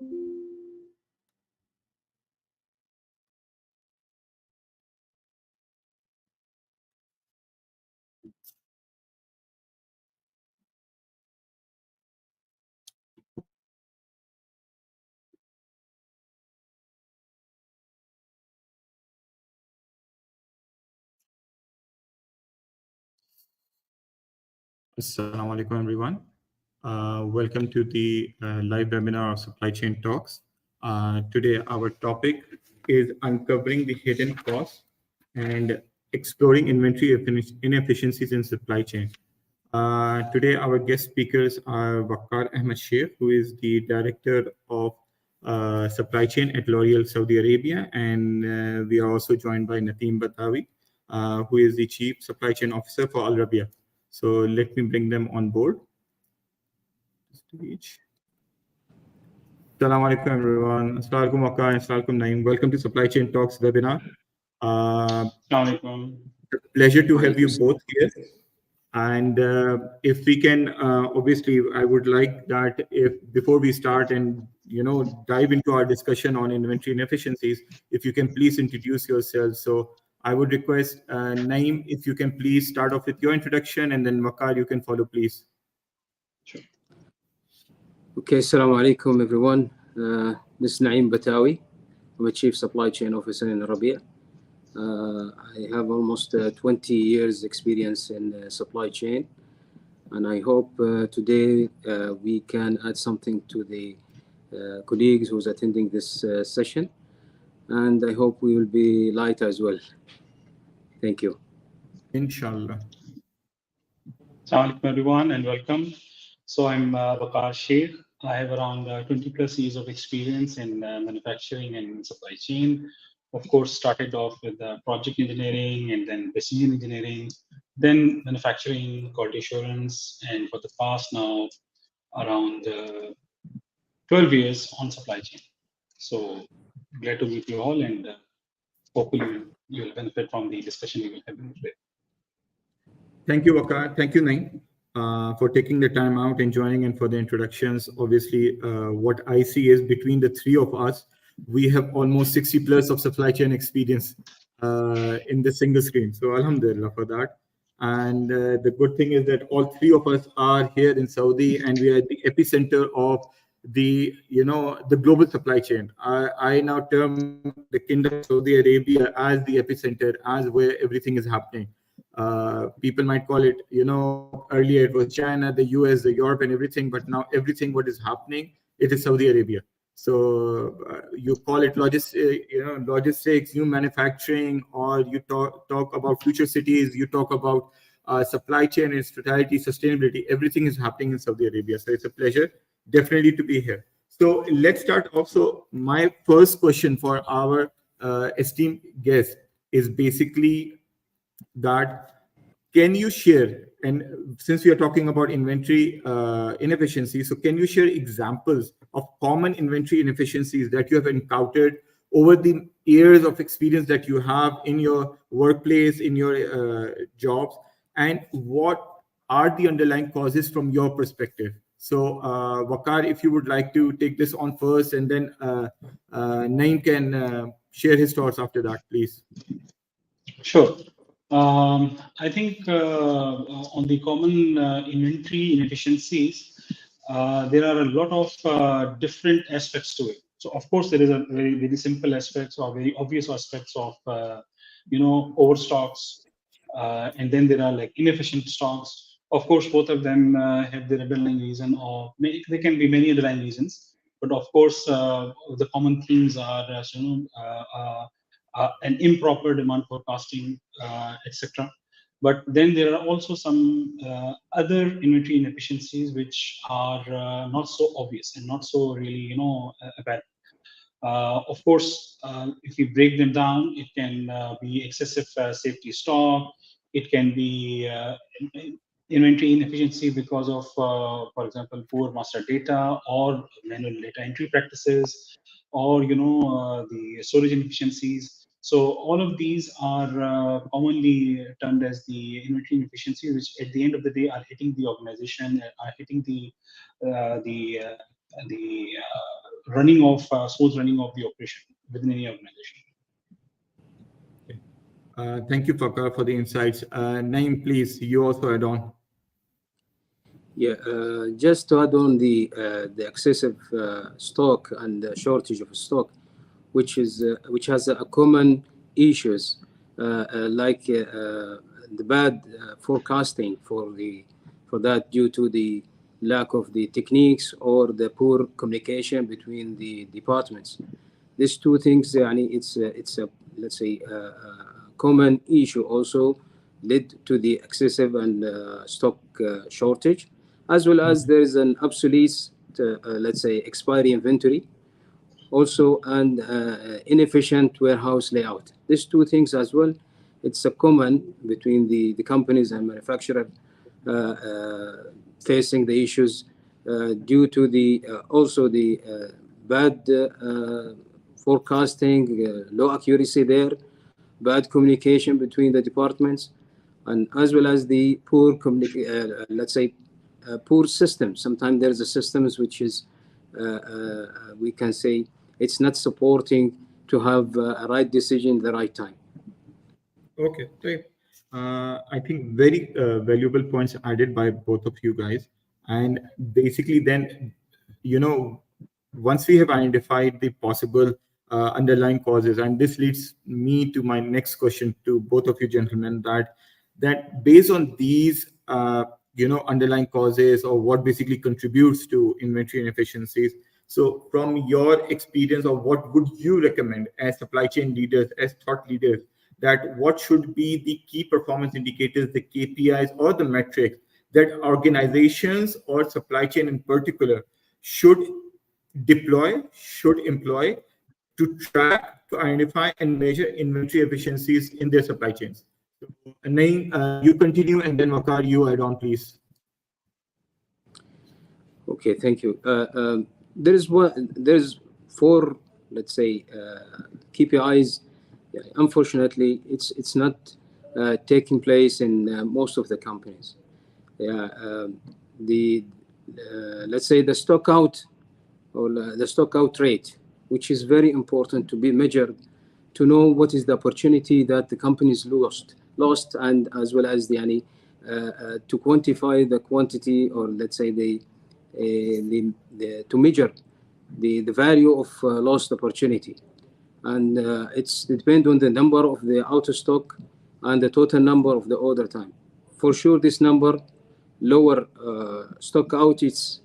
Assalamu alaikum, everyone. Welcome to the live webinar of Supply Chain Talks. Today, our topic is uncovering the hidden costs and exploring inventory inefficiencies in supply chain. Today, our guest speakers are Waqar Ahmed Sheikh, who is the Director of Supply Chain at L'Oreal Saudi Arabia, and we are also joined by Nateem Batawi, who is the Chief Supply Chain Officer for Al Rabia. So let me bring them on board. Assalamu alaikum, everyone. Assalamu alaikum, Waqar. Assalamu alaikum, Naeem. Welcome to Supply Chain Talks webinar. Pleasure to have you both here. And if we can, obviously, I would like that if before we start and dive into our discussion on inventory inefficiencies, if you can please introduce yourselves. So I would request Naeem, if you can please start off with your introduction, and then Waqar, you can follow, please. Sure. Okay, assalamu alaikum, everyone. This is Naeem Batawi. I'm a Chief Supply Chain Officer in Rabia. I have almost 20 years experience in supply chain, and I hope today we can add something to the colleagues who's attending this session, and I hope we will be light as well. Thank you. Inshallah. Assalamu alaikum, everyone, and welcome. So I'm Waqar Sheikh. I have around 20 plus years of experience in manufacturing and supply chain. Of course, started off with project engineering and then precision engineering, then manufacturing, quality assurance, and for the past now around 12 years on supply chain. So glad to meet you all, and hopefully you will benefit from the discussion we will have today. Thank you, Waqar. Thank you, Naeem, for taking the time out and joining and for the introductions. Obviously, what I see is between the three of us, we have almost 60 plus of supply chain experience in the single screen. So alhamdulillah for that. And the good thing is that all three of us are here in Saudi, and we are at the epicenter of the global supply chain. I now term the Kingdom of Saudi Arabia as the epicenter, as where everything is happening. People might call it, earlier it was China, the US, the Europe, and everything, but now everything what is happening, it is Saudi Arabia. So you call it logistics, new manufacturing, or you talk about future cities, you talk about supply chain and strategy, sustainability, everything is happening in Saudi Arabia. So it's a pleasure, definitely, to be here. So let's start off. So my first question for our esteemed guest is basically that, can you share, and since we are talking about inventory inefficiency, so can you share examples of common inventory inefficiencies that you have encountered over the years of experience that you have in your workplace, in your jobs, and what are the underlying causes from your perspective? So Waqar, if you would like to take this on first, and then Naeem can share his thoughts after that, please. Sure. I think on the common inventory inefficiencies, there are a lot of different aspects to it. So of course there is a very simple aspects or very obvious aspects of overstocks, and then there are like inefficient stocks. Of course, both of them have their underlying reason, or there can be many underlying reasons. But of course, the common themes are an improper demand forecasting, etc. But then there are also some other inventory inefficiencies which are not so obvious and not so really, apparent. Of course, if we break them down, it can be excessive safety stock. It can be inventory inefficiency because of, for example, poor master data or manual data entry practices, or the storage inefficiencies. So all of these are commonly termed as the inventory inefficiencies, which at the end of the day are hitting the organization, are hitting the running of smooth running of the operation within any organization. Thank you, Fakar, for the insights. Naeem, please, you also add on. Yeah, just to add on the excessive stock and the shortage of stock, which has a common issues like the bad forecasting for that due to the lack of the techniques or the poor communication between the departments. These two things, it's a let's say common issue also led to the excessive and stock shortage, as well as there is an obsolete, let's say, expiry inventory, also, and inefficient warehouse layout. These two things as well, it's a common between the companies and manufacturer facing the issues due to the also the bad forecasting, low accuracy there, bad communication between the departments, and as well as the poor let's say poor systems. Sometimes there's a systems which is we can say it's not supporting to have a right decision at the right time. Okay, great. I think very valuable points added by both of you guys. And basically, then, once we have identified the possible underlying causes, and this leads me to my next question to both of you gentlemen, that based on these, underlying causes or what basically contributes to inventory inefficiencies. So, from your experience, or what would you recommend as supply chain leaders, as thought leaders, that what should be the key performance indicators, the KPIs or the metrics that organizations or supply chain in particular should employ to track, to identify and measure inventory efficiencies in their supply chains? So, Naeem, you continue, and then Waqar, you add on, please. Okay, thank you. There's four, let's say, KPIs. Unfortunately, it's not taking place in most of the companies. Let's say the stock out, or the stock out rate, which is very important to be measured, to know what is the opportunity that the companies lost, and as well as to quantify the quantity, or let's say to measure the value of lost opportunity. And it depends on the number of the out of stock and the total number of the order time. For sure, this number lower stock out, it's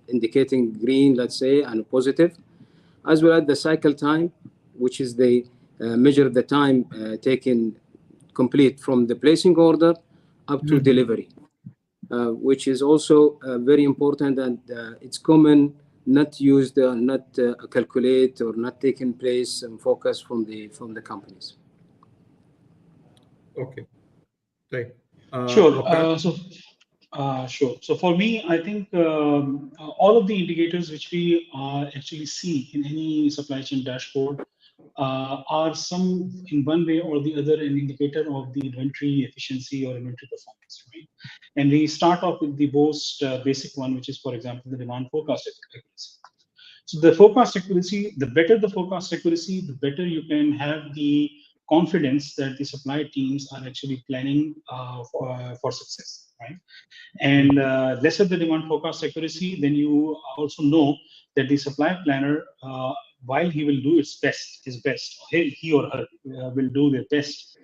indicating green, let's say, and positive, as well as the cycle time, which is the measure the time taken complete from the placing order up to delivery, which is also very important, and it's common not used, not calculate, or not taking place and focus from the companies. Okay, right. Sure. Waqar? Sure. So for me, I think all of the indicators which we actually see in any supply chain dashboard are some, in one way or the other, an indicator of the inventory efficiency or inventory performance, right? And we start off with the most basic one, which is, for example, the demand forecast accuracy. So the forecast accuracy, the better the forecast accuracy, the better you can have the confidence that the supply teams are actually planning for success, right? And lesser the demand forecast accuracy, then you also know that the supply planner, while he will do his best, he or her will do their best,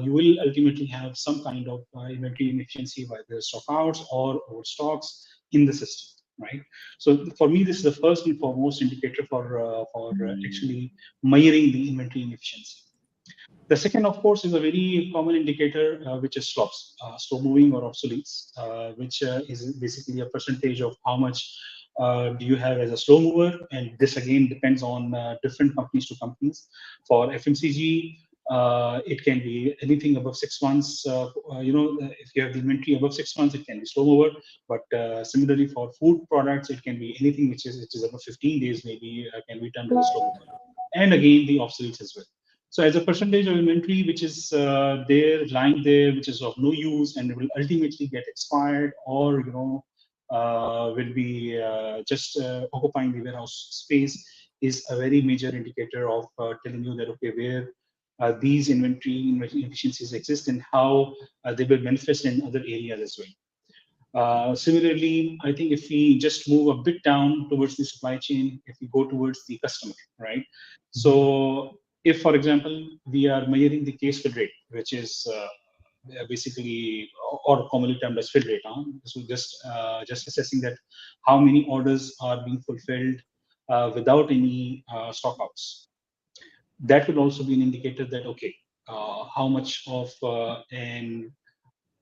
you will ultimately have some kind of inventory inefficiency, whether stockouts or overstocks in the system, right? So for me, this is the first and foremost indicator for actually measuring the inventory inefficiency. The second, of course, is a very common indicator, which is slops, slow moving or obsoletes, which is basically a percentage of how much do you have as a slow mover. And this again depends on different companies to companies. For FMCG, it can be anything above 6 months. If you have the inventory above 6 months, it can be slow mover. But similarly, for food products, it can be anything which is above 15 days, maybe can be done with a slow mover. And again, the obsoletes as well. So as a percentage of inventory which is lying there, which is of no use and will ultimately get expired, or will be just occupying the warehouse space is a very major indicator of telling you that, okay, where these inventory inefficiencies exist and how they will manifest in other areas as well. Similarly, I think if we just move a bit down towards the supply chain, if we go towards the customer, right? So if, for example, we are measuring the case fill rate, which is basically, or commonly termed as fill rate, so just assessing that how many orders are being fulfilled without any stockouts. That will also be an indicator that, okay, how much of an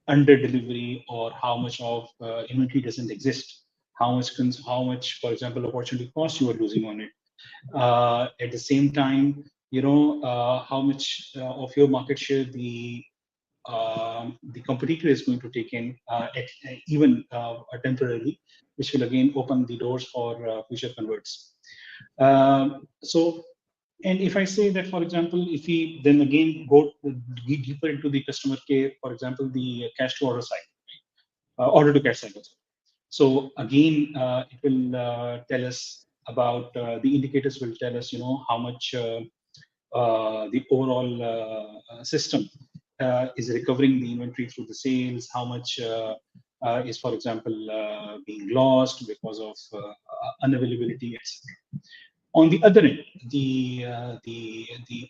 under delivery or how much of inventory doesn't exist, how much, for example, opportunity cost you are losing on it. At the same time, how much of your market share the competitor is going to take in even temporarily, which will again open the doors for future converts. So, and if I say that, for example, if we then again go deeper into the customer care, for example, the cash to order side, order to cash cycle. So again, it will tell us about the indicators will tell us, how much the overall system is recovering the inventory through the sales, how much is, for example, being lost because of unavailability, etc. On the other end, the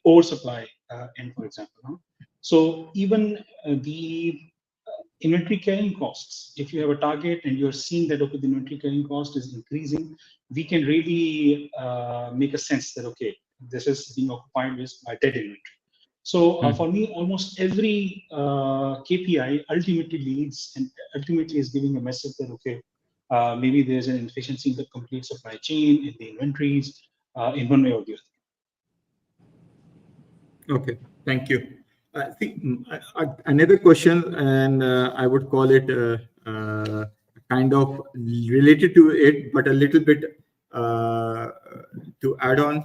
oversupply end, for example. So even the inventory carrying costs, if you have a target and you're seeing that, okay, the inventory carrying cost is increasing, we can really make a sense that, okay, this is being occupied with by dead inventory. So for me, almost every KPI ultimately leads and ultimately is giving a message that, okay, maybe there's an inefficiency in the complete supply chain, in the inventories, in one way or the other. Okay, thank you. I think another question, and I would call it kind of related to it, but a little bit to add on.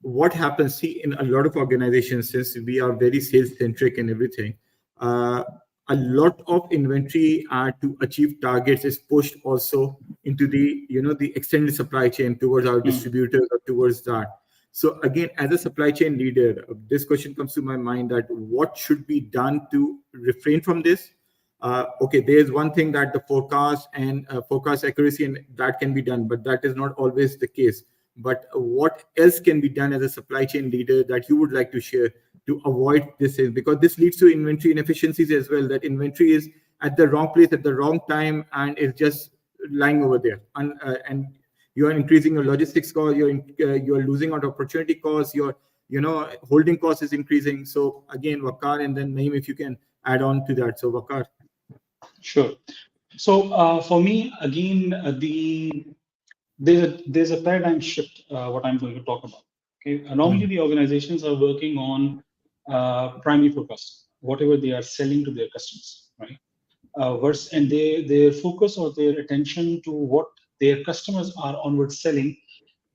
What happens, see, in a lot of organizations, since we are very sales centric and everything, a lot of inventory to achieve targets is pushed also into the the extended supply chain towards our distributors or towards that. So again, as a supply chain leader, this question comes to my mind, that what should be done to refrain from this? Okay, there's one thing that the forecast and forecast accuracy, and that can be done, but that is not always the case. But what else can be done as a supply chain leader that you would like to share to avoid this? Because this leads to inventory inefficiencies as well, that inventory is at the wrong place at the wrong time and is just lying over there. And you are increasing your logistics cost, you're losing out opportunity costs, your holding cost is increasing. So again, Waqar, and then Naeem, if you can add on to that. So Waqar. Sure. So for me, again, there's a paradigm shift. What I'm going to talk about. Okay. Normally, the organizations are working on primary forecast, whatever they are selling to their customers, right? And their focus or their attention to what their customers are onward selling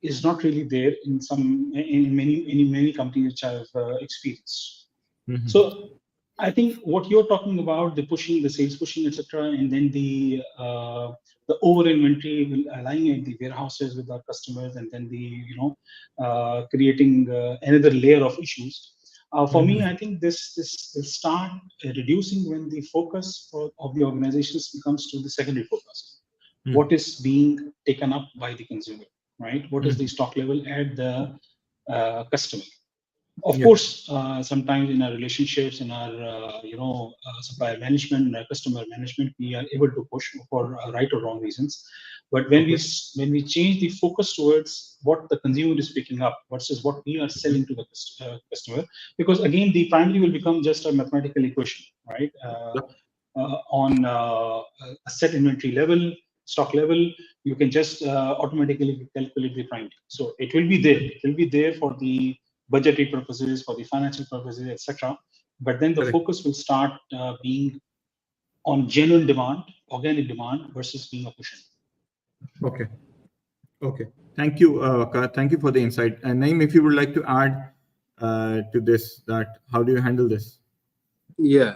is not really there in many companies which I've experienced. So I think what you're talking about, the pushing, the sales pushing, etc., and then the over inventory will align at the warehouses with our customers, and then the creating another layer of issues. For me, I think this will start reducing when the focus of the organizations becomes to the secondary focus. What is being taken up by the consumer, right? What is the stock level at the customer? Of course, sometimes in our relationships, in our supplier management, in our customer management, we are able to push for right or wrong reasons. But when we change the focus towards what the consumer is picking up versus what we are selling to the customer, because again, the primary will become just a mathematical equation, right? On a set inventory level, stock level, you can just automatically calculate the primary. So it will be there. It will be there for the budgetary purposes, for the financial purposes, etc. But then the focus will start being on genuine demand, organic demand, versus being a push. Okay. Thank you, Waqar. Thank you for the insight. And Naeem, if you would like to add to this, that how do you handle this? Yeah.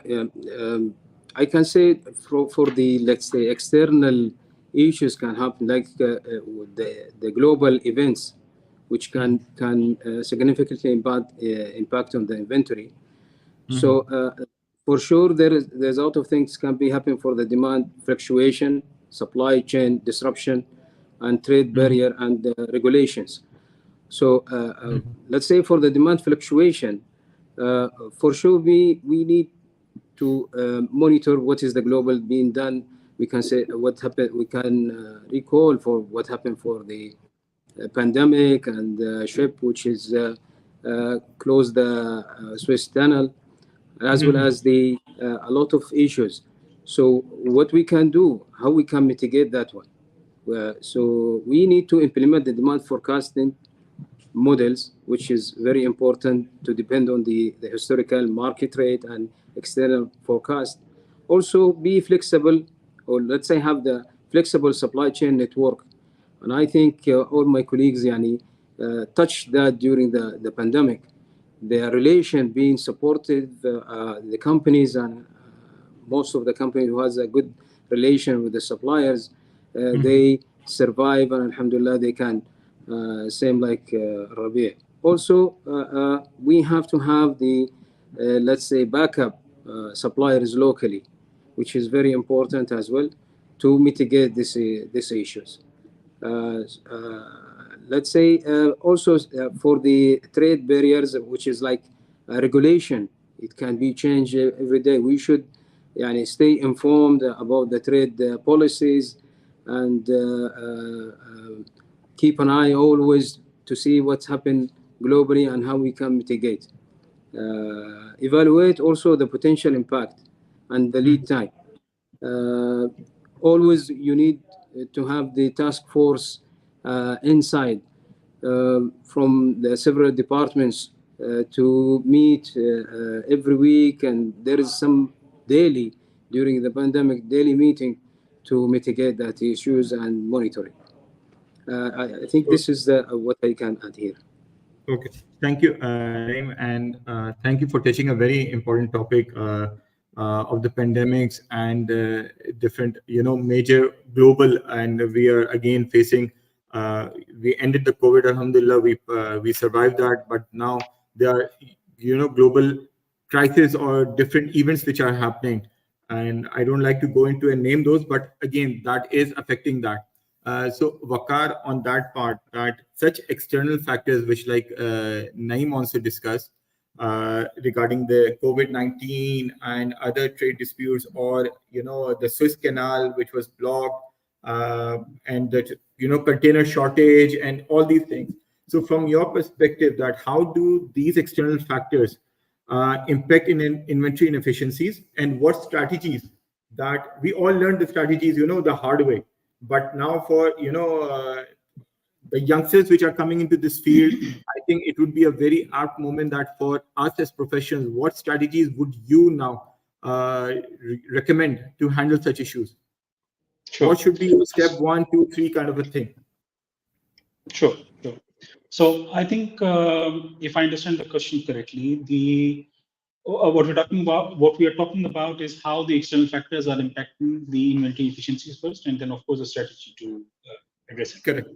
I can say for the, let's say, external issues can happen, like the global events, which can significantly impact on the inventory. So for sure, there's a lot of things can be happening for the demand fluctuation, supply chain disruption, and trade barrier and regulations. So let's say for the demand fluctuation, for sure we need to monitor what is the global being done. We can say what happened. We can recall for what happened for the pandemic and the ship which is closed the Suez Tunnel, as well as the a lot of issues. So what we can do, how we can mitigate that one. So we need to implement the demand forecasting models, which is very important to depend on the historical market rate and external forecast. Also be flexible, or let's say have the flexible supply chain network. And I think all my colleagues touched that during the pandemic. The relation being supported, the companies and most of the companies who has a good relation with the suppliers, they survive, and alhamdulillah they can, same like Rabi'. Also, we have to have the, let's say, backup suppliers locally, which is very important as well to mitigate these issues. Let's say also for the trade barriers, which is like regulation, it can be changed every day. We should stay informed about the trade policies and keep an eye always to see what's happened globally and how we can mitigate. Evaluate also the potential impact and the lead time. Always you need to have the task force inside from the several departments to meet every week, and there is some daily during the pandemic daily meeting to mitigate that issues and monitoring. I think this is what I can add here. Okay, thank you, Naeem, and thank you for touching a very important topic of the pandemics and different, major global, and we are again facing. We ended the COVID, alhamdulillah, we survived that, but now there are, global crises or different events which are happening, and I don't like to go into and name those, but again, that is affecting that. So Waqar, on that part, that such external factors which like Naeem also discussed regarding the COVID-19 and other trade disputes, or the Suez Canal which was blocked, and that container shortage and all these things. So from your perspective, that how do these external factors impact in inventory inefficiencies, and what strategies that we all learned the strategies the hard way, but now for the youngsters which are coming into this field, I think it would be a very apt moment that for us as professionals, what strategies would you now recommend to handle such issues? Sure. What should be your step 1, 2, 3 kind of a thing? Sure. So I think if I understand the question correctly, what we are talking about is how the external factors are impacting the inventory efficiencies first, and then of course a strategy to address it. Correct.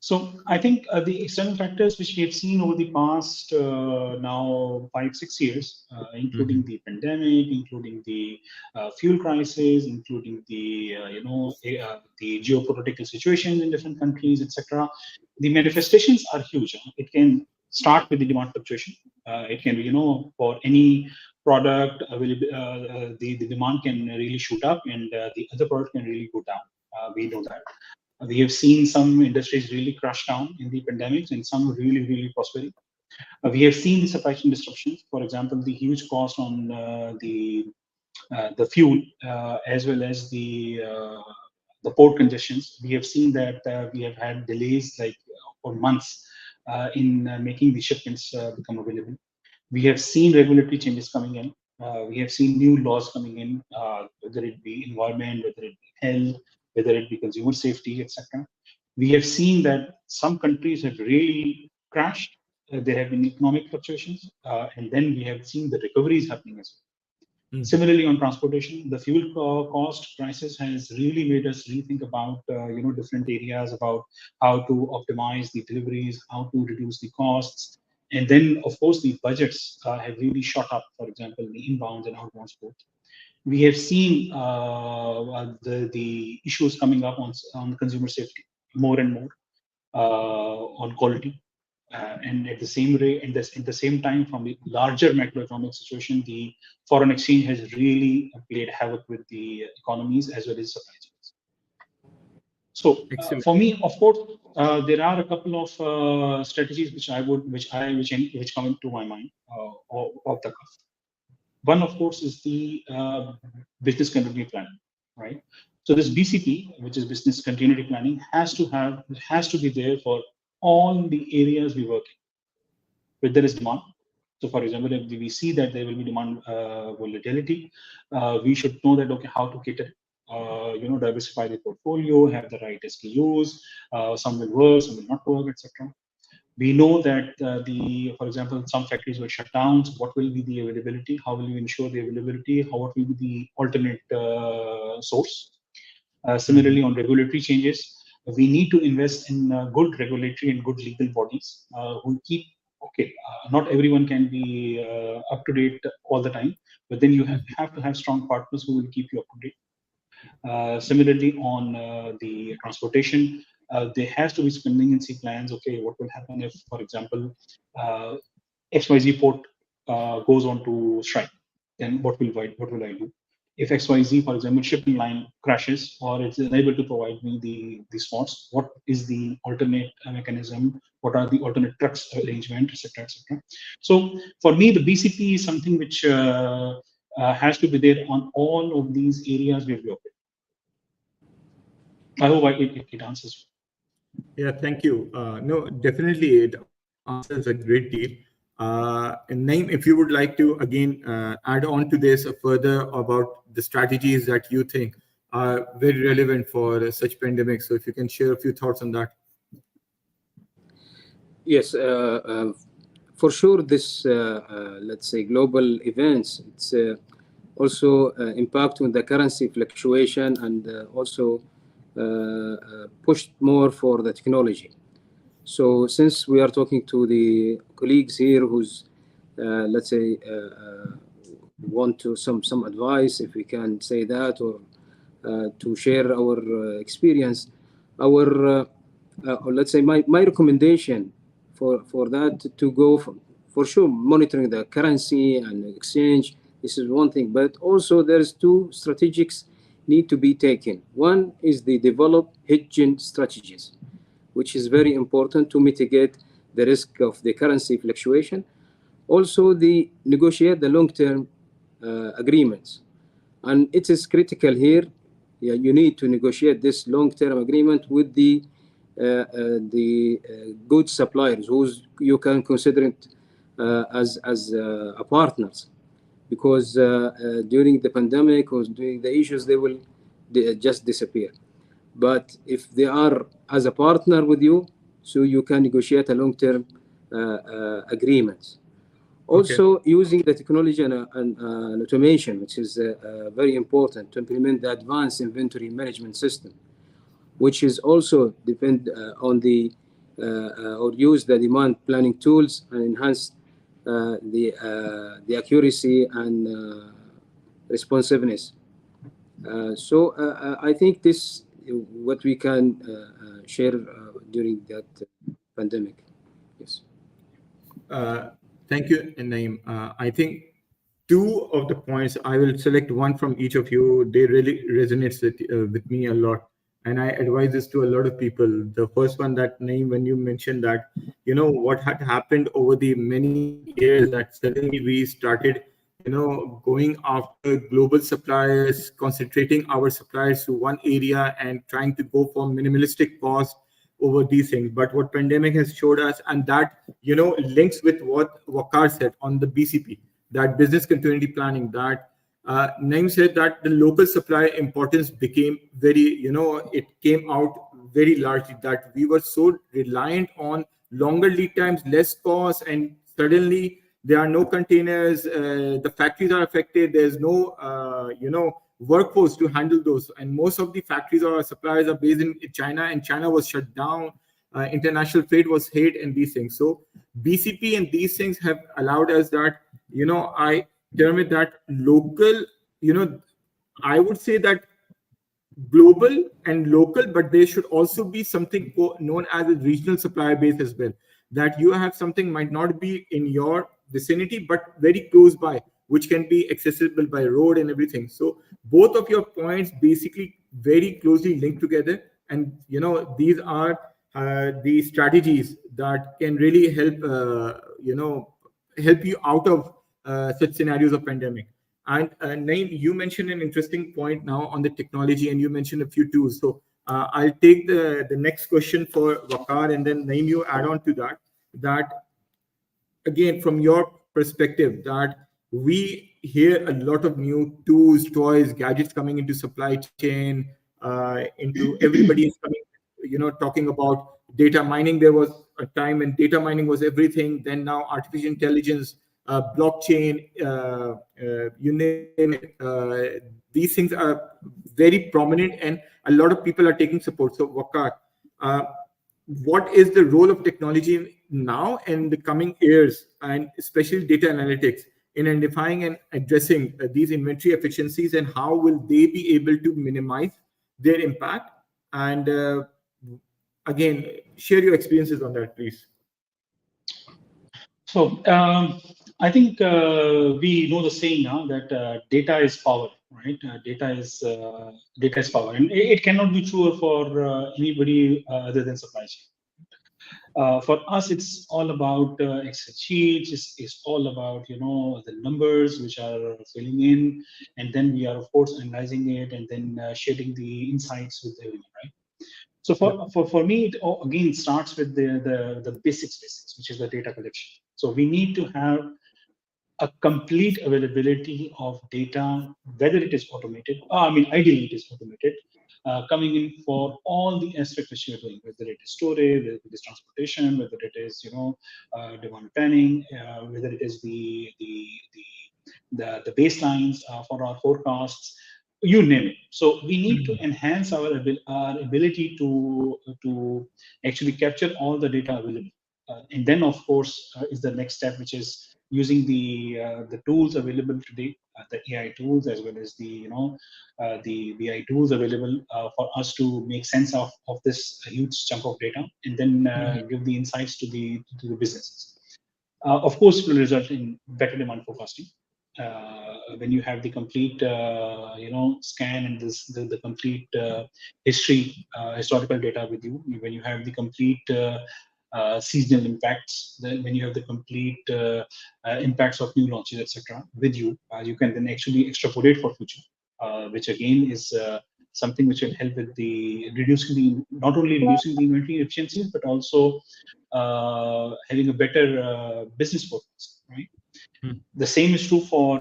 So I think the external factors which we have seen over the past now 5-6 years, including the pandemic, including the fuel crisis, including the the geopolitical situations in different countries, etc. The manifestations are huge. It can start with the demand fluctuation. It can be for any product the demand can really shoot up, and the other product can really go down. We know that. We have seen some industries really crash down in the pandemics and some really prospering. We have seen the supply chain disruptions, for example, the huge cost on the fuel, as well as the port congestions. We have seen that we have had delays for months in making the shipments become available. We have seen regulatory changes coming in. We have seen new laws coming in, whether it be environment, whether it be health, whether it be consumer safety, etc. We have seen that some countries have really crashed. There have been economic fluctuations, and then we have seen the recoveries happening as well. Similarly, on transportation, the fuel cost crisis has really made us rethink about different areas, about how to optimize the deliveries, how to reduce the costs, and then of course the budgets have really shot up. For example, the inbounds and outbounds both. We have seen the issues coming up on consumer safety more and more, on quality. And at the same rate, at the same time, from the larger macroeconomic situation, the foreign exchange has really played havoc with the economies as well as supply chains. So for me, of course, there are a couple of strategies which come into my mind off the cuff. One, of course, is the business continuity planning, right? So this BCP, which is business continuity planning, has to be there for all the areas we work in, where there is demand. So, for example, if we see that there will be demand volatility, we should know that how to cater. Diversify the portfolio, have the right SKUs. Some will work, some will not work, etc. We know that for example, some factories were shut down. So what will be the availability? How will you ensure the availability? What will be the alternate source? Similarly, on regulatory changes, we need to invest in good regulatory and good legal bodies who keep. Not everyone can be up to date all the time, but then you have to have strong partners who will keep you up to date. Similarly, on the transportation, there has to be contingency plans. Okay, what will happen if, for example, XYZ port goes on to strike? Then what will I do? If XYZ, for example, shipping line crashes or it's unable to provide me the slots, what is the alternate mechanism? What are the alternate trucks arrangement, etc., etc. So for me, the BCP is something which has to be there on all of these areas where we operate. I hope it answers. Yeah, thank you. No, definitely it answers a great deal. And Naeem, if you would like to again add on to this further about the strategies that you think are very relevant for such pandemics. So if you can share a few thoughts on that. Yes, for sure. This let's say global events, it's also impact on the currency fluctuation and also pushed more for the technology. So since we are talking to the colleagues here who's let's say want to some advice, if we can say that, or to share our experience, our let's say my recommendation for that to go for sure monitoring the currency and exchange. This is one thing, but also there's two strategics need to be taken. One is the develop hedging strategies, which is very important to mitigate the risk of the currency fluctuation. Also, the negotiate the long-term agreements, and it is critical here. Yeah, you need to negotiate this long-term agreement with the good suppliers, who's you can consider it as a partners, because during the pandemic or during the issues they will just disappear. But if they are as a partner with you, so you can negotiate a long-term agreements. Also, using the technology and automation, which is very important to implement the advanced inventory management system, which is also depend on the or use the demand planning tools and enhance the accuracy and responsiveness. So I think this what we can share during that pandemic. Yes. Thank you, Naeem. I think two of the points, I will select one from each of you. They really resonates with me a lot. And I advise this to a lot of people. The first one that Naeem, when you mentioned that, what had happened over the many years that suddenly we started, going after global suppliers, concentrating our suppliers to one area and trying to go for minimalistic cost over these things. But what pandemic has showed us, and that, links with what Waqar said on the BCP, that business continuity planning, that Naeem said that the local supply importance became very, it came out very largely, that we were so reliant on longer lead times, less cost, and suddenly there are no containers, the factories are affected, there's no workforce to handle those, and most of the factories or suppliers are based in China, and China was shut down, international trade was hit, and these things. So BCP and these things have allowed us that, I term it that local, I would say that global and local, but there should also be something known as a regional supplier base as well, that you have something might not be in your vicinity but very close by, which can be accessible by road and everything. So both of your points basically very closely linked together, and these are the strategies that can really help help you out of such scenarios of pandemic. And Naeem, you mentioned an interesting point now on the technology, and you mentioned a few tools. So I'll take the next question for Waqar, and then Naeem, you add on to that. That again, from your perspective, that we hear a lot of new tools, toys, gadgets coming into supply chain, into everybody is coming, talking about data mining. There was a time when data mining was everything. Then now artificial intelligence, blockchain, you name it. These things are very prominent, and a lot of people are taking support. So Waqar, what is the role of technology now and the coming years, and especially data analytics, in identifying and addressing these inventory efficiencies, and how will they be able to minimize their impact? And again, share your experiences on that, please. So I think we know the saying now that data is power, right? Data is power, and it cannot be truer for anybody other than supply chain. For us, it's all about Excel sheets. It's all about the numbers which are filling in, and then we are of course analyzing it and then sharing the insights with everyone, right? So for me, it again starts with the basics, which is the data collection. So we need to have a complete availability of data, whether it is automated. Ideally it is automated. Coming in for all the aspects which you're doing, whether it is storage, whether it is transportation, whether it is demand planning, whether it is the baselines for our forecasts, you name it. So we need to enhance our ability to actually capture all the data available, and then of course is the next step, which is using the tools available today, the AI tools, as well as the BI tools available for us to make sense of this huge chunk of data, and then give the insights to the businesses. Of course, it will result in better demand forecasting. When you have the complete scan and the complete historical data with you, when you have the complete seasonal impacts, when you have the complete impacts of new launches, etc., with you, you can then actually extrapolate for future, which again is something which will help with not only reducing the inventory efficiencies, but also having a better business forecast, right? The same is true for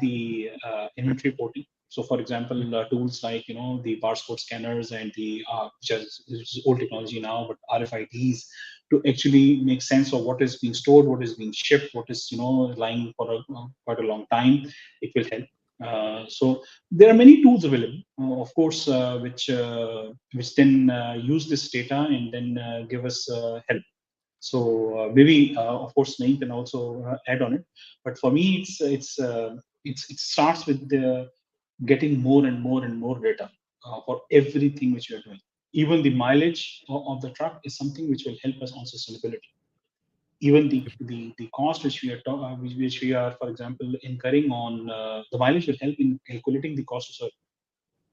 the inventory reporting. So, for example, tools like the barcode scanners and the which is old technology now, but RFIDs, to actually make sense of what is being stored, what is being shipped, what is lying for quite a long time. It will help. So there are many tools available, of course, which then use this data and then give us help. So maybe, of course, Naeem can also add on it. But for me, it starts with getting more and more data for everything which we are doing. Even the mileage of the truck is something which will help us on sustainability. Even the cost which we are, for example, incurring on the mileage will help in calculating the cost to serve,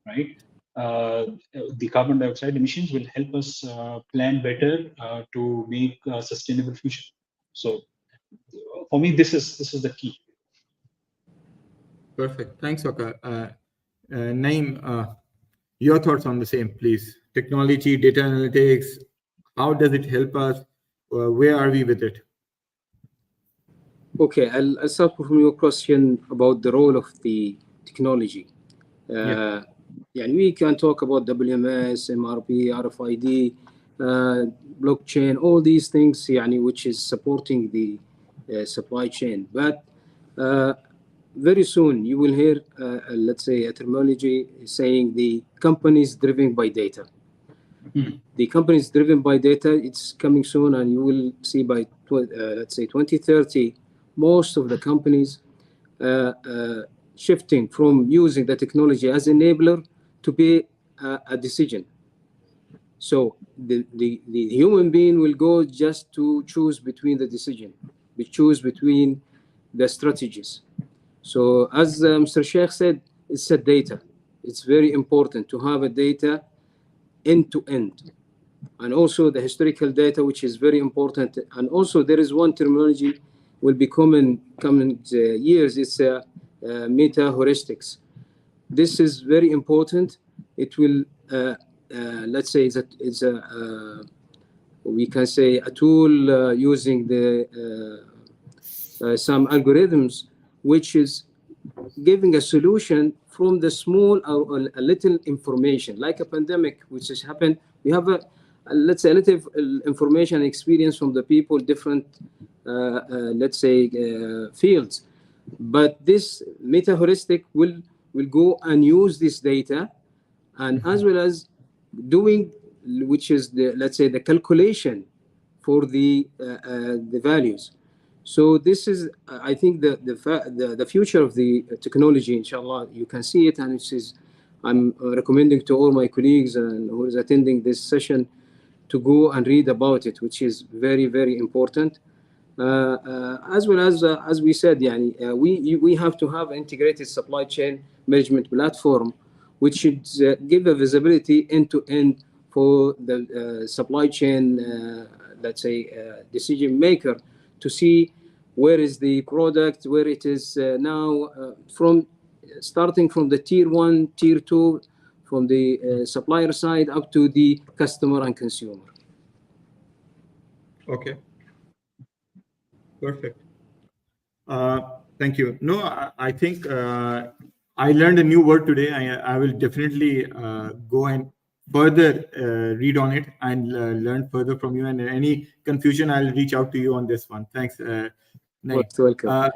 right? The carbon dioxide emissions will help us plan better to make a sustainable future. So for me, this is the key. Perfect. Thanks, Waqar. Naeem, your thoughts on the same, please. Technology, data analytics, how does it help us? Where are we with it? Okay, I'll start from your question about the role of the technology. We can talk about WMS, MRP, RFID, blockchain, all these things, which is supporting the supply chain. But very soon you will hear, let's say, a terminology saying the company is driven by data. The company is driven by data. It's coming soon, and you will see by let's say 2030, most of the companies shifting from using the technology as enabler to be a decision. So the human being will go just to choose between the decision, we choose between the strategies. So as Mr. Sheikh said, it's a data. It's very important to have a data end to end, and also the historical data, which is very important. And also there is one terminology will be coming years. It's meta heuristics. This is very important. It will let's say it's a we can say a tool using the some algorithms, which is giving a solution from the small or a little information, like a pandemic which has happened. We have let's say a little information experience from the people, different let's say fields. But this meta heuristic will go and use this data, and as well as doing, which is the, let's say, the calculation for the values. So this is, I think, the future of the technology. Inshallah, you can see it, and it is. I'm recommending to all my colleagues and who is attending this session to go and read about it, which is very, very important. As well as we said, we have to have integrated supply chain management platform, which should give a visibility end to end for the supply chain, let's say, decision maker, to see where is the product, where it is now, from starting from the tier 1, tier 2, from the supplier side up to the customer and consumer. Okay. Perfect. Thank you. No, I think I learned a new word today. I will definitely go and further read on it and learn further from you. And any confusion, I'll reach out to you on this one. Thanks. Welcome.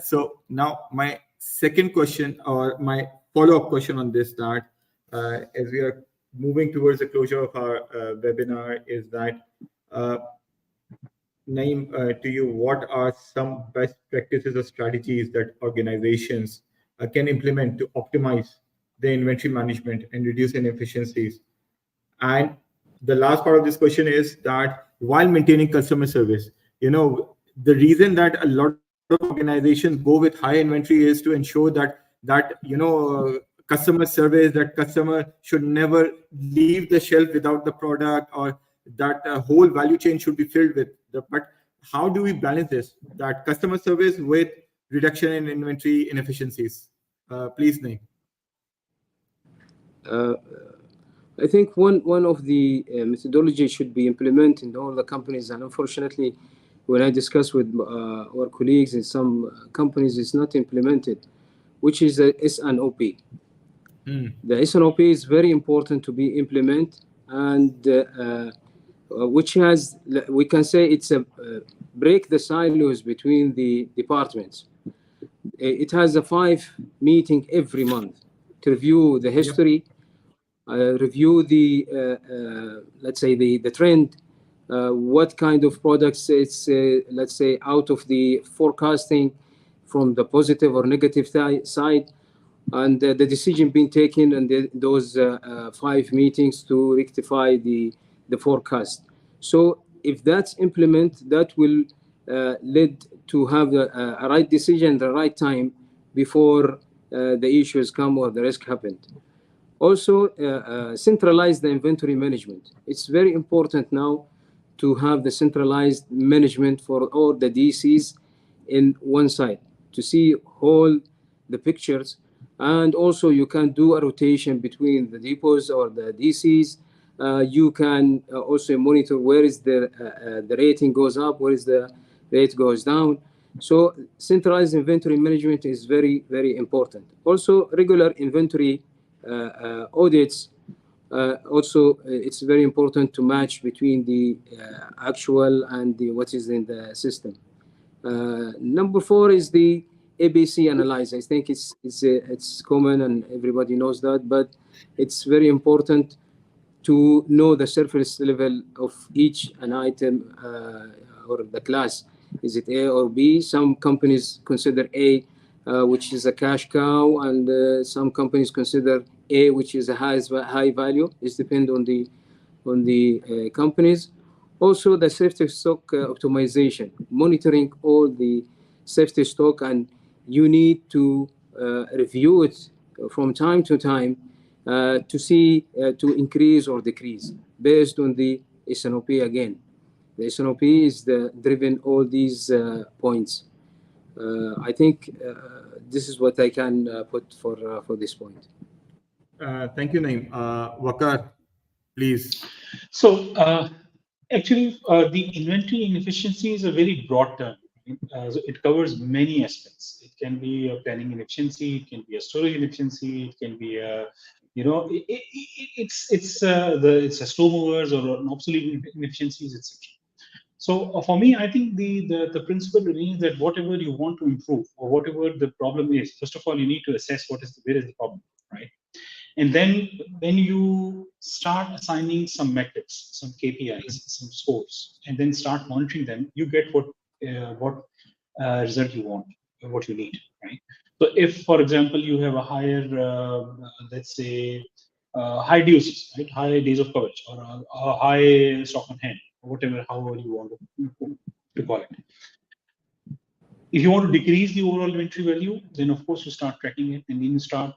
So now my second question, or my follow-up question on this, that as we are moving towards the closure of our webinar, is that Naeem, to you, what are some best practices or strategies that organizations can implement to optimize the inventory management and reduce inefficiencies? And the last part of this question is that while maintaining customer service, the reason that a lot of organizations go with high inventory is to ensure that customer service, that customer should never leave the shelf without the product, or that whole value chain should be filled with but how do we balance this, that customer service with reduction in inventory inefficiencies? Please, Naeem. I think one of the methodologies should be implemented in all the companies, and unfortunately, when I discuss with our colleagues in some companies, it's not implemented, which is the S&OP. The S&OP is very important to be implemented, and which has, we can say, it's a break the silos between the departments. It has a 5 meeting every month to review the history, review the let's say the trend, what kind of products it's let's say out of the forecasting from the positive or negative side, and the decision being taken, and those 5 meetings to rectify the forecast. So if that's implemented, that will lead to have a right decision at the right time before the issues come or the risk happened. Also, centralize the inventory management. It's very important now to have the centralized management for all the DCs in one side to see all the pictures. And also you can do a rotation between the depots or the DCs. You can also monitor where is the rating goes up, where is the rate goes down. So centralized inventory management is very, very important. Also regular inventory audits. Also, it's very important to match between the actual and what is in the system. Number 4 is the ABC analyzer. I think it's common and everybody knows that, but it's very important to know the surface level of each an item or the class. Is it A or B? Some companies consider A, which is a cash cow, and some companies consider A, which is a high value. It depends on the companies. Also, the safety stock optimization, monitoring all the safety stock, and you need to review it from time to time to see to increase or decrease based on the SNOP again. The SNOP is driven all these points. I think this is what I can put for this point. Thank you, Naeem. Waqar, please. So actually, the inventory inefficiency is a very broad term. So it covers many aspects. It can be a planning inefficiency, it can be a storage inefficiency, it can be a, it's a slow movers or an obsolete inefficiencies, etc. So for me, I think the principle remains that whatever you want to improve or whatever the problem is, first of all, you need to assess where is the problem, right? And then when you start assigning some metrics, some KPIs, some scores, and then start monitoring them, you get what result you want, what you need, right? So if, for example, you have a higher, let's say, high DOCs, right, high days of coverage, or a high stock on hand, whatever, however you want to call it. If you want to decrease the overall inventory value, then of course you start tracking it, and then you start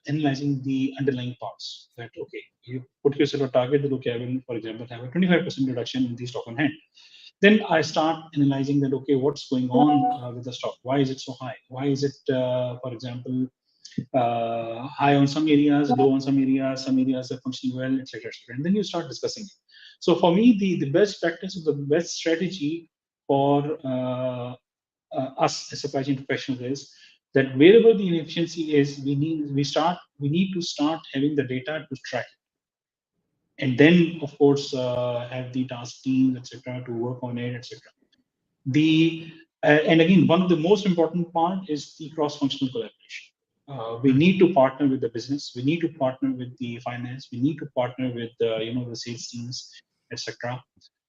analyzing the underlying parts. That okay, you put yourself a target that okay, I will, for example, have a 25% reduction in the stock on hand. Then I start analyzing that okay, what's going on with the stock? Why is it so high? Why is it, for example, high on some areas, low on some areas are functioning well, etc., etc. And then you start discussing it. So for me, the best practice or the best strategy for us as supply chain professionals is that wherever the inefficiency is, we need to start having the data to track it, and then of course have the task teams, etc., to work on it, etc. And again, one of the most important part is the cross-functional collaboration. We need to partner with the business. We need to partner with the finance. We need to partner with the sales teams, etc.,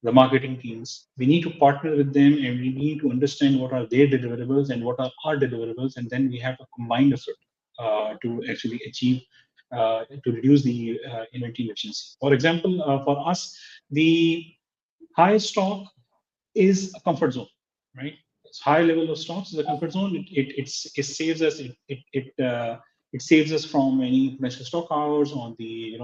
the marketing teams. We need to partner with them, and we need to understand what are their deliverables and what are our deliverables, and then we have a combined effort to actually achieve to reduce the inventory efficiency. For example, for us, the high stock is a comfort zone, right? High level of stocks is a comfort zone. It saves us. It saves us from any potential stock hours on the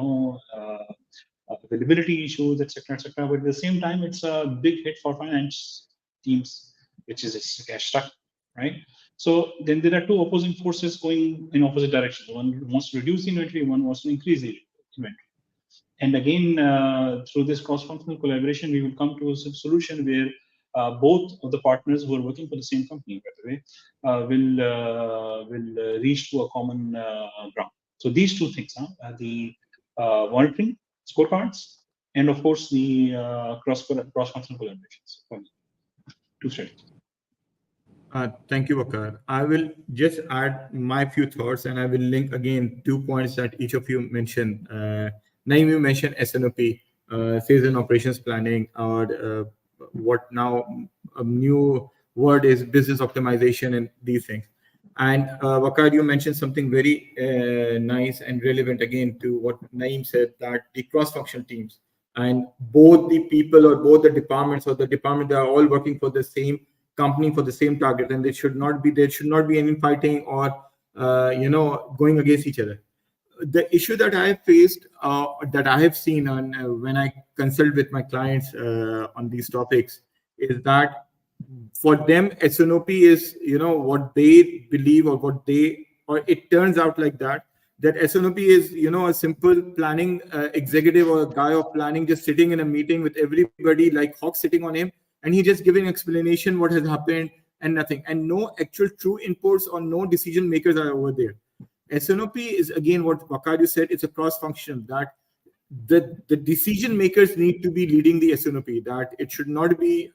availability issues, etc., etc. But at the same time, it's a big hit for finance teams, which is it's cash stuck, right? So then there are two opposing forces going in opposite directions. One wants to reduce inventory, one wants to increase the inventory. And again, through this cross-functional collaboration, we will come to a solution where both of the partners who are working for the same company, by the way, will reach to a common ground. So these two things, the monitoring scorecards, and of course the cross-functional collaborations. Two strategies. Thank you, Waqar. I will just add my few thoughts, and I will link again 2 points that each of you mentioned. Naeem, you mentioned SNOP, sales and operations planning, or what now a new word is business optimization and these things. And Waqar, you mentioned something very nice and relevant again to what Naeem said, that the cross-functional teams and both the people or both the departments or the department, they are all working for the same company for the same target, and there should not be any fighting or going against each other. The issue that I have faced, that I have seen on when I consult with my clients on these topics, is that for them SNOP is what they believe or it turns out like that SNOP is a simple planning executive or a guy of planning just sitting in a meeting with everybody like hawk sitting on him, and he just giving explanation what has happened and nothing, and no actual true inputs or no decision makers are over there. SNOP is again what Waqar said, it's a cross function that the decision makers need to be leading the SNOP, that it should not be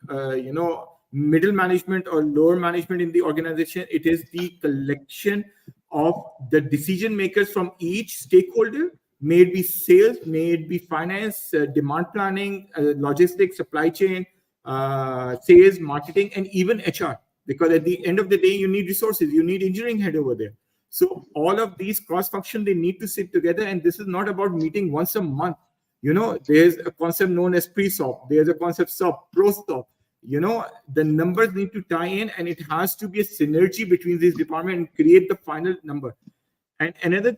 middle management or lower management in the organization. It is the collection of the decision makers from each stakeholder, may it be sales, may it be finance, demand planning, logistics, supply chain, sales, marketing, and even HR. Because at the end of the day, you need resources, you need engineering head over there. So all of these cross-function, they need to sit together. And this is not about meeting once a month. There's a concept known as pre-SOP. There's a concept SOP, pro-SOP. The numbers need to tie in, and it has to be a synergy between these departments and create the final number. And another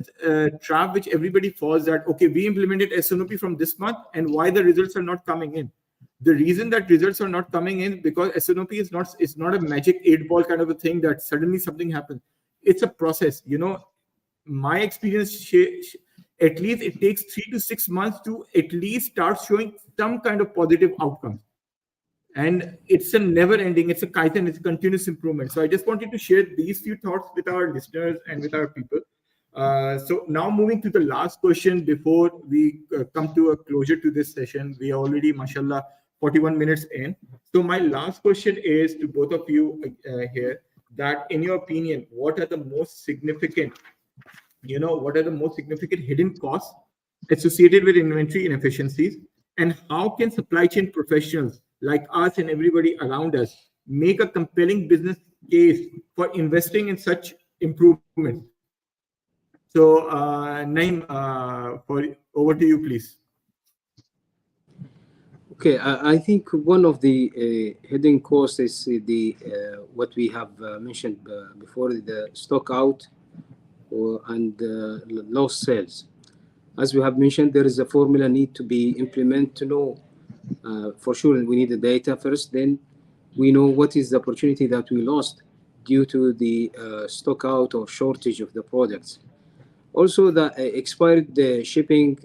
trap which everybody falls that, okay, we implemented SNOP from this month, and why the results are not coming in? The reason that results are not coming in because SNOP is not a magic 8-ball kind of a thing that suddenly something happens. It's a process. My experience, at least it takes 3 to 6 months to at least start showing some kind of positive outcomes. And it's a never ending, it's a Kaizen, it's a continuous improvement. So I just wanted to share these few thoughts with our listeners and with our people. So now moving to the last question before we come to a closure to this session. We are already, mashallah, 41 minutes in. So my last question is to both of you here, that in your opinion, what are the most significant hidden costs associated with inventory inefficiencies, and how can supply chain professionals like us and everybody around us make a compelling business case for investing in such improvements? So, Naeem, over to you, please. Okay, I think one of the hidden costs is the what we have mentioned before, the stock out and lost sales. As we have mentioned, there is a formula need to be implemented to know for sure we need the data first, then we know what is the opportunity that we lost due to the stock out or shortage of the products. Also, the expired shipping,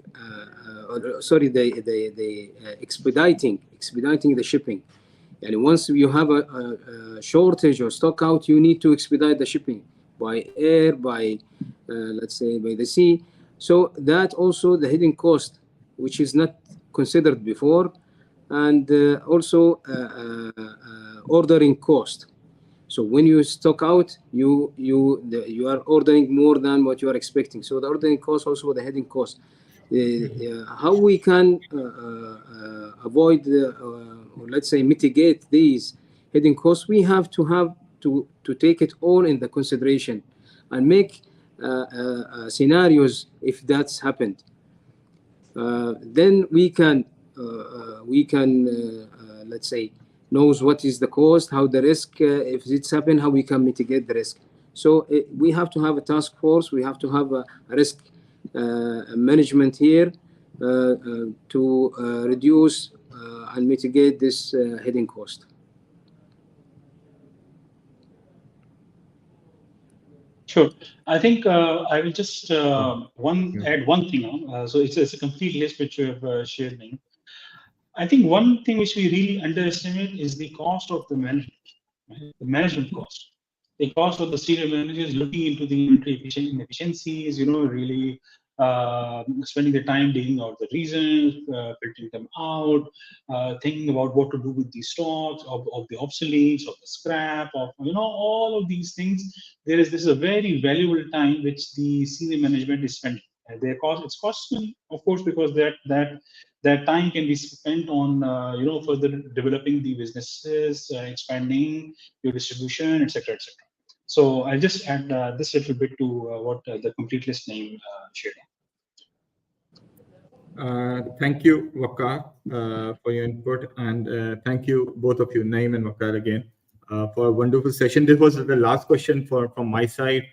expediting the shipping. And once you have a shortage or stock out, you need to expedite the shipping by air, by let's say by the sea. So that also the hidden cost, which is not considered before, and also ordering cost. So when you stock out, you are ordering more than what you are expecting. So the ordering cost, also the hidden cost. How we can avoid or let's say mitigate these hidden costs, we have to take it all in the consideration and make scenarios if that's happened. Then we can let's say knows what is the cost, how the risk, if it's happened, how we can mitigate the risk. So we have to have a task force, we have to have a risk management here to reduce and mitigate this hidden cost. Sure. I think I will just add one thing on. So it's a complete list which you have shared me. I think one thing which we really underestimate is the cost of the management, right? The management cost. The cost of the senior managers looking into the inventory inefficiencies, really spending the time digging out the reasons, filtering them out, thinking about what to do with the stocks, of the obsoletes, of the scrap, of all of these things. This is a very valuable time which the senior management is spending. It's costly, of course, because that time can be spent on further developing the businesses, expanding your distribution, etc., etc. So I'll just add this little bit to what the complete list name shared. Thank you, Waqar, for your input, and thank you both of you, Naeem and Waqar, again for a wonderful session. This was the last question from my side.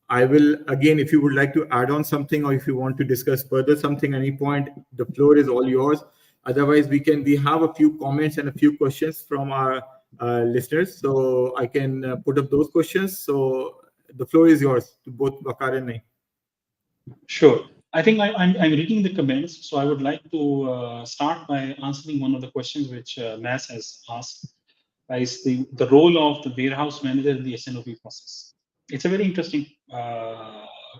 I will, again, if you would like to add on something, or if you want to discuss further something at any point, the floor is all yours. Otherwise, we have a few comments and a few questions from our listeners, so I can put up those questions. So the floor is yours to both Waqar and Naeem. Sure. I think I'm reading the comments, so I would like to start by answering one of the questions which Mas has asked, is the role of the warehouse manager in the SNOP process. It's a very interesting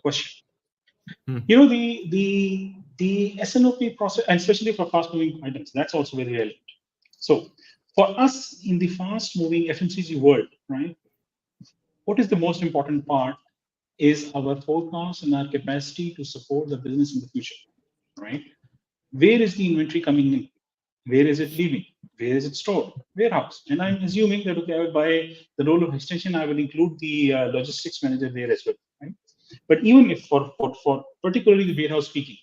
question. The SNOP process, and especially for fast-moving items, that's also very relevant. So For us in the fast-moving FMCG world, right? What is the most important part is our forecast and our capacity to support the business in the future, right? Where is the inventory coming in? Where is it leaving? Where is it stored? Warehouse. And I'm assuming that, okay, I will, by the role of extension, I will include the logistics manager there as well, right? But even if for particularly the warehouse speaking,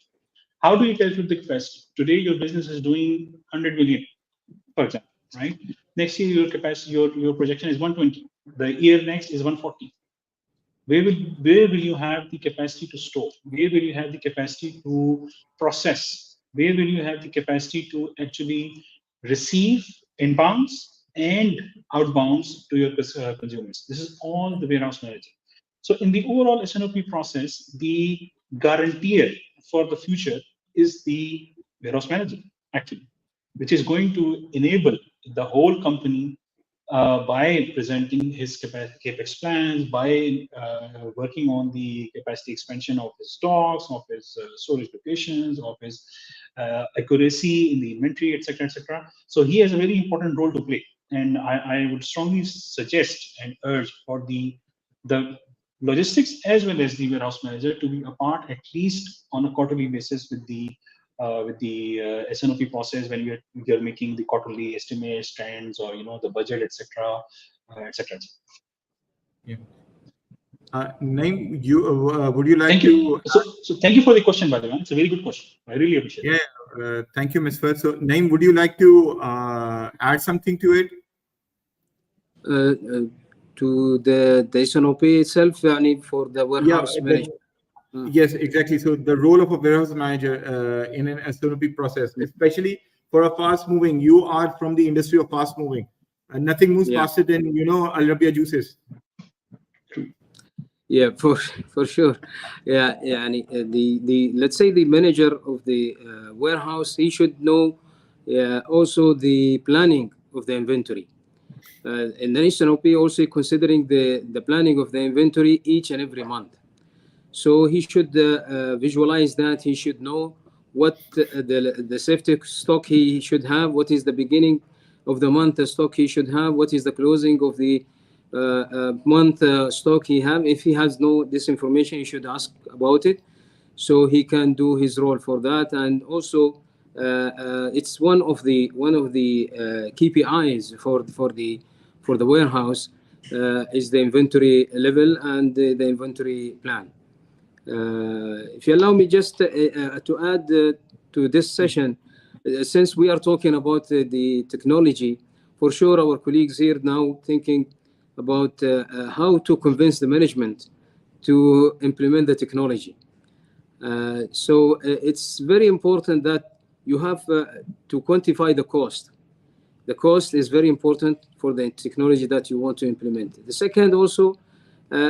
how do you calculate the capacity? Today, your business is doing 100 million, for example, right? Next year, your capacity, your projection is 120. The year next is 140. Where will you have the capacity to store? Where will you have the capacity to process? Where will you have the capacity to actually receive inbounds and outbounds to your consumers? This is all the warehouse manager. So in the overall S&OP process, the guarantor for the future is the warehouse manager, actually, which is going to enable the whole company by presenting his capex plans, by working on the capacity expansion of his stocks, of his storage locations, of his accuracy in the inventory, etc., etc. So he has a very important role to play, and I would strongly suggest and urge for the logistics as well as the warehouse manager to be a part at least on a quarterly basis with the S&OP process when you're making the quarterly estimates, trends, or the budget, etc., etc. Yeah. Naim, would you like Thank to? you. So thank you for the question, by the way. It's a very good question. I really appreciate it. Yeah. Thank you, Ms. Ferd. So, Naim, would you like to add something to it? To the S&OP itself, يعني for the warehouse manager. Yes, exactly. So the role of a warehouse manager in an S&OP process, especially for a fast-moving, you are from the industry of fast-moving, and nothing moves faster than Al Rabia juices. Yeah, for sure. Yeah, the let's say the manager of the warehouse, he should know also the planning of the inventory. And then S&OP also considering the planning of the inventory each and every month. So he should visualize that. He should know what the safety stock he should have, what is the beginning of the month stock he should have, what is the closing of the month stock he have. If he has no this information, he should ask about it, so he can do his role for that. And also, it's one of the KPIs for the warehouse is the inventory level and the inventory plan. If you allow me just to add to this session, since we are talking about the technology, for sure our colleagues here now thinking about how to convince the management to implement the technology. So it's very important that you have to quantify the cost. The cost is very important for the technology that you want to implement. The second also,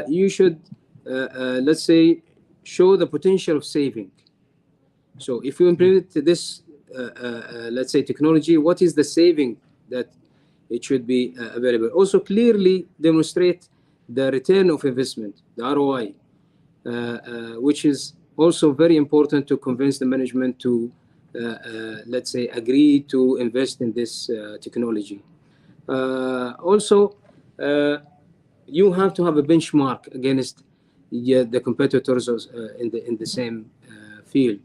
you should, let's say, show the potential of saving. So if you implement this, let's say, technology, what is the saving that it should be available? Also clearly demonstrate the return of investment, the ROI, which is also very important to convince the management to, let's say, agree to invest in this technology. Also, you have to have a benchmark against the competitors in the same field,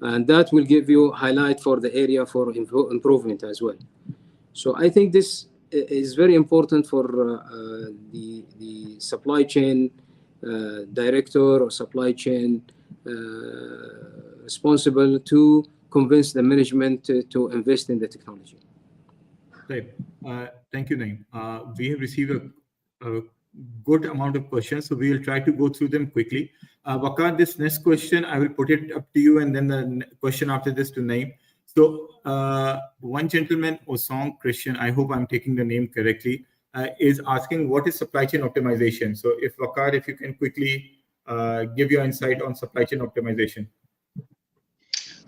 and that will give you highlight for the area for improvement as well. So I think this is very important for the supply chain director or supply chain responsible to convince the management to invest in the technology. Right. Thank you, Naim. We have received a good amount of questions, so we will try to go through them quickly. Waqar, this next question, I will put it up to you, and then the question after this to Naim. So one gentleman, Osong Christian, I hope I'm taking the name correctly, is asking what is supply chain optimization. So if Waqar, if you can quickly give your insight on supply chain optimization.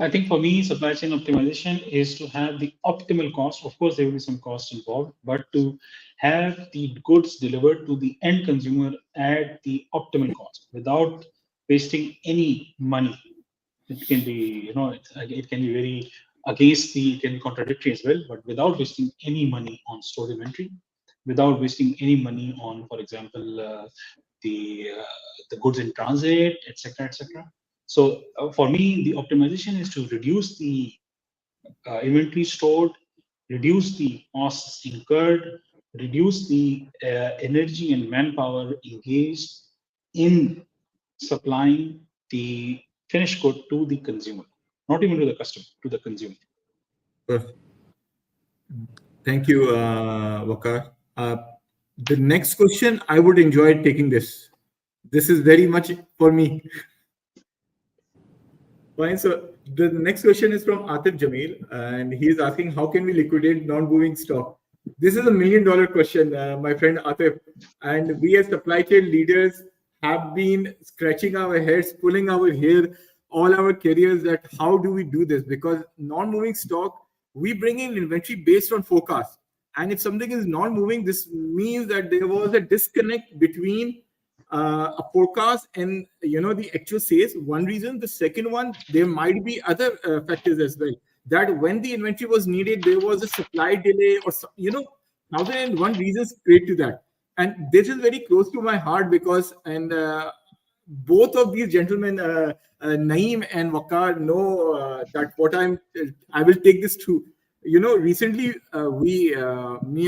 I think for me, supply chain optimization is to have the optimal cost. Of course, there will be some costs involved, but to have the goods delivered to the end consumer at the optimal cost without wasting any money. It can be, it can be very against the, it can be contradictory as well, but without wasting any money on stored inventory, without wasting any money on, for example, the goods in transit, etc., etc. So for me, the optimization is to reduce the inventory stored, reduce the costs incurred, reduce the energy and manpower engaged in supplying the finished good to the consumer, not even to the customer, to the consumer. Perfect. Thank you, Waqar. The next question, I would enjoy taking this. This is very much for me. Fine. So the next question is from Atif Jamil, and he is asking, how can we liquidate non-moving stock? This is $1 million question, my friend Atif. And we as supply chain leaders have been scratching our heads, pulling our hair all our careers that how do we do this? Because non-moving stock, we bring in inventory based on forecast. And if something is non-moving, this means that there was a disconnect between a forecast and the actual sales. One reason. The second one, there might be other factors as well, that when the inventory was needed there was a supply delay, or 1001 reasons create to that. And this is very close to my heart because both of these gentlemen, Naeem and Waqar, know that what I will take this to. Recently me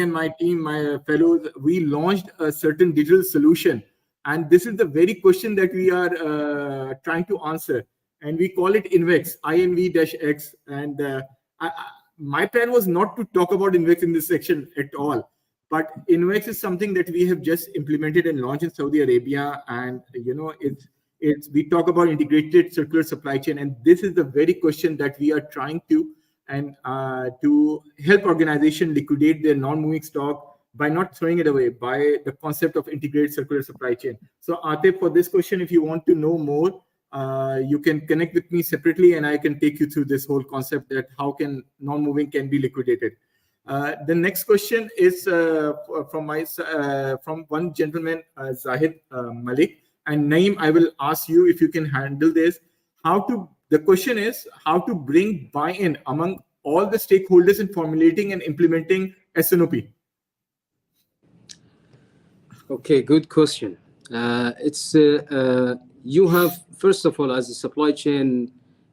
and my team, my fellows, we launched a certain digital solution. And this is the very question that we are trying to answer. And we call it INVEX, INV-X. And my plan was not to talk about INVEX in this section at all. But INVEX is something that we have just implemented and launched in Saudi Arabia. And, we talk about integrated circular supply chain. And this is the very question that we are trying to help organization liquidate their non-moving stock by not throwing it away, by the concept of integrated circular supply chain. So Atif, for this question, if you want to know more, you can connect with me separately and I can take you through this whole concept that how can non-moving can be liquidated. The next question is from one gentleman, Zahid Malik. And Naeem, I will ask you if you can handle this. The question is how to bring buy-in among all the stakeholders in formulating and implementing SNOP. Okay, good question. It's you have, first of all, as a supply chain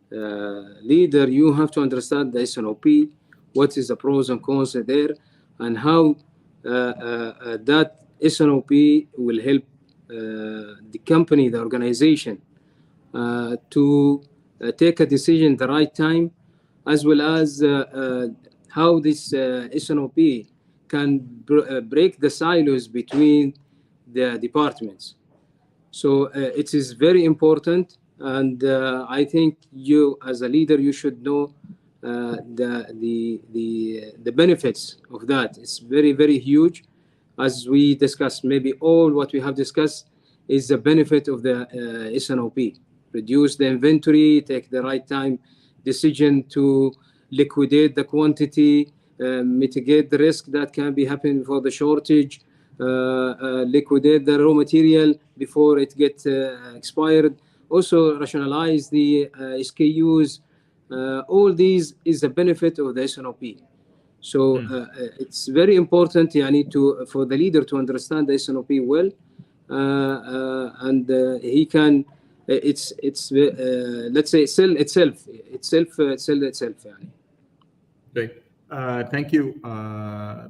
leader, you have to understand the SNOP, what is the pros and cons there, and how that SNOP will help the company, the organization, to take a decision the right time, as well as how this SNOP can break the silos between the departments. So it is very important, and I think you, as a leader, you should know the benefits of that. It's very, very huge. As we discussed, maybe all what we have discussed is the benefit of the SNOP. Reduce the inventory, take the right time decision to liquidate the quantity, mitigate the risk that can be happening for the shortage, liquidate the raw material before it gets expired, also rationalize the SKUs. All these is the benefit of the SNOP. So it's very important for the leader to understand the SNOP well, and he can let's say sell itself. Right. Thank you.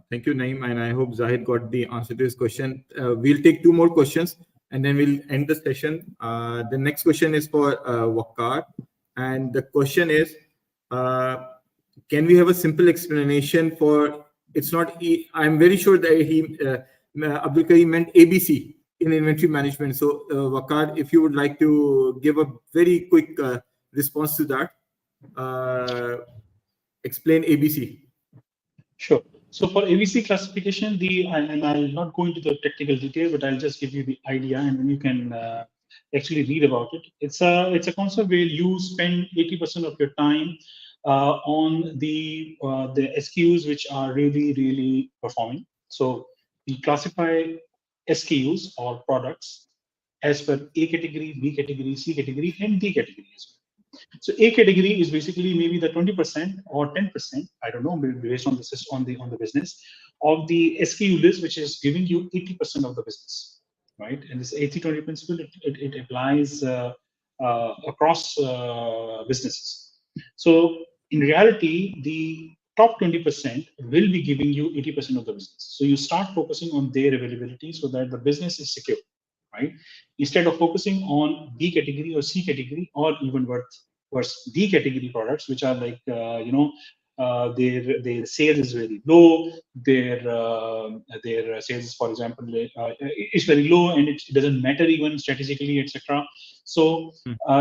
Thank you, Naeem. And I hope Zahid got the answer to this question. We'll take 2 more questions and then we'll end the session. The next question is for Waqar. And the question is, can we have a simple explanation for, it's not, I'm very sure that Abdul Karim meant ABC in inventory management. So Waqar, if you would like to give a very quick response to that, explain ABC. Sure. So for ABC classification, and I'll not go into the technical detail, but I'll just give you the idea, and then you can actually read about it. It's a concept where you spend 80% of your time on the SKUs which are really, really performing. So we classify SKUs or products as per A category, B category, C category, and D category as well. So A category is basically maybe the 20% or 10%, I don't know, based on the business of the SKU list, which is giving you 80% of the business, right? And this 80-20 principle, it applies across businesses. So in reality, the top 20% will be giving you 80% of the business. So you start focusing on their availability so that the business is secure, right? Instead of focusing on B category or C category, or even worse, D category products, which are like their sales is very low. Their sales, for example, is very low, and it doesn't matter even strategically, etc. So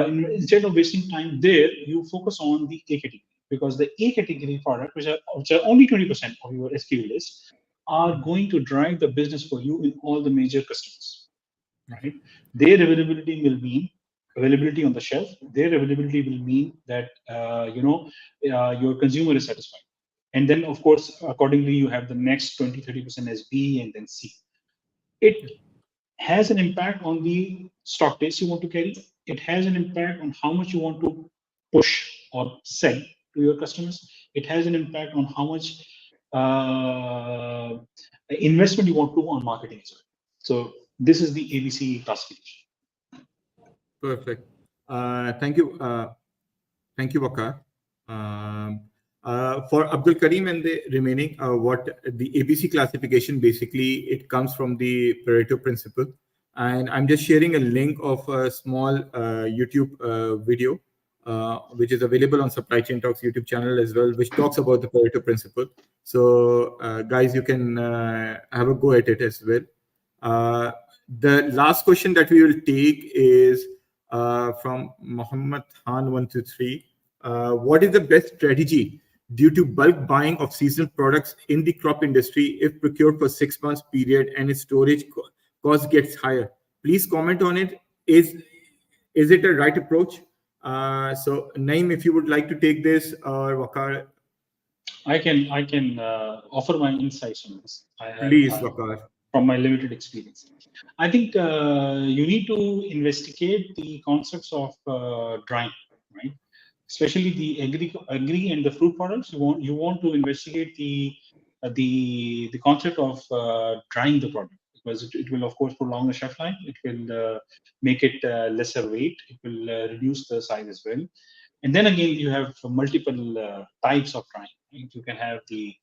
instead of wasting time there, you focus on the A category, because the A category product, which are only 20% of your SKU list, are going to drive the business for you in all the major customers, right? Their availability will mean availability on the shelf. Their availability will mean that your consumer is satisfied. And then, of course, accordingly, you have the next 20-30% as B and then C. It has an impact on the stock days you want to carry. It has an impact on how much you want to push or sell to your customers. It has an impact on how much investment you want to do on marketing as well. So this is the ABC classification. Perfect. Thank you. Thank you, Waqar. For Abdul Karim and the remaining, what the ABC classification, basically, it comes from the Pareto principle. And I'm just sharing a link of a small YouTube video, which is available on Supply Chain Talks YouTube channel as well, which talks about the Pareto principle. So guys, you can have a go at it as well. The last question that we will take is from Muhammad Khan 123. What is the best strategy due to bulk buying of seasonal products in the crop industry if procured for 6 months period and its storage cost gets higher? Please comment on it. Is it a right approach? So Naeem, if you would like to take this, or Waqar. I can offer my insights on this. Please, Waqar. From my limited experience, I think you need to investigate the concepts of drying, right? Especially the agri and the fruit products. You want to investigate the concept of drying the product, because it will of course prolong the shelf life. It will make it lesser weight. It will reduce the size as well. And then again, you have multiple types of drying. Right? You can have the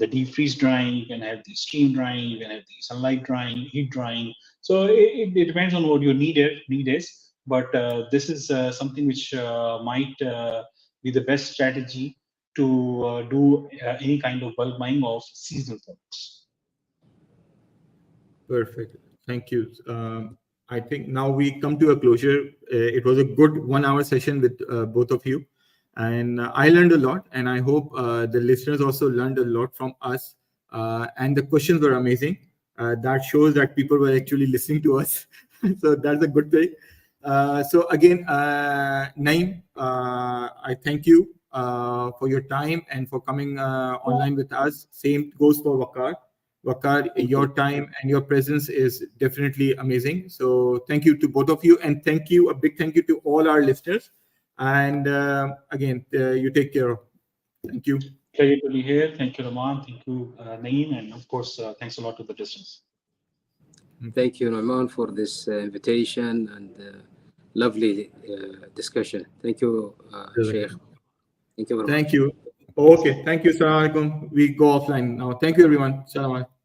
deep freeze drying, you can have the steam drying, you can have the sunlight drying, heat drying. So it depends on what your need is. But this is something which might be the best strategy to do any kind of bulk buying of seasonal products. Perfect. Thank you. I think now we come to a closure. It was a good 1 hour session with both of you. And I learned a lot, and I hope the listeners also learned a lot from us. And the questions were amazing. That shows that people were actually listening to us. So that's a good thing. So again, Naeem, I thank you for your time and for coming online with us. Same goes for Waqar. Waqar, your time and your presence is definitely amazing. So thank you to both of you, and a big thank you to all our listeners. And again, you take care. Thank you. Pleasure to be here. Thank you, Rahman. Thank you, Naeem. And of course, thanks a lot to the listeners. Thank you, Rahman, for this invitation and lovely discussion. Thank you, Sheikh. Thank you very much. Thank you. Okay. Thank you. Assalamu alaikum. We go offline now. Thank you, everyone. Assalamu alaikum.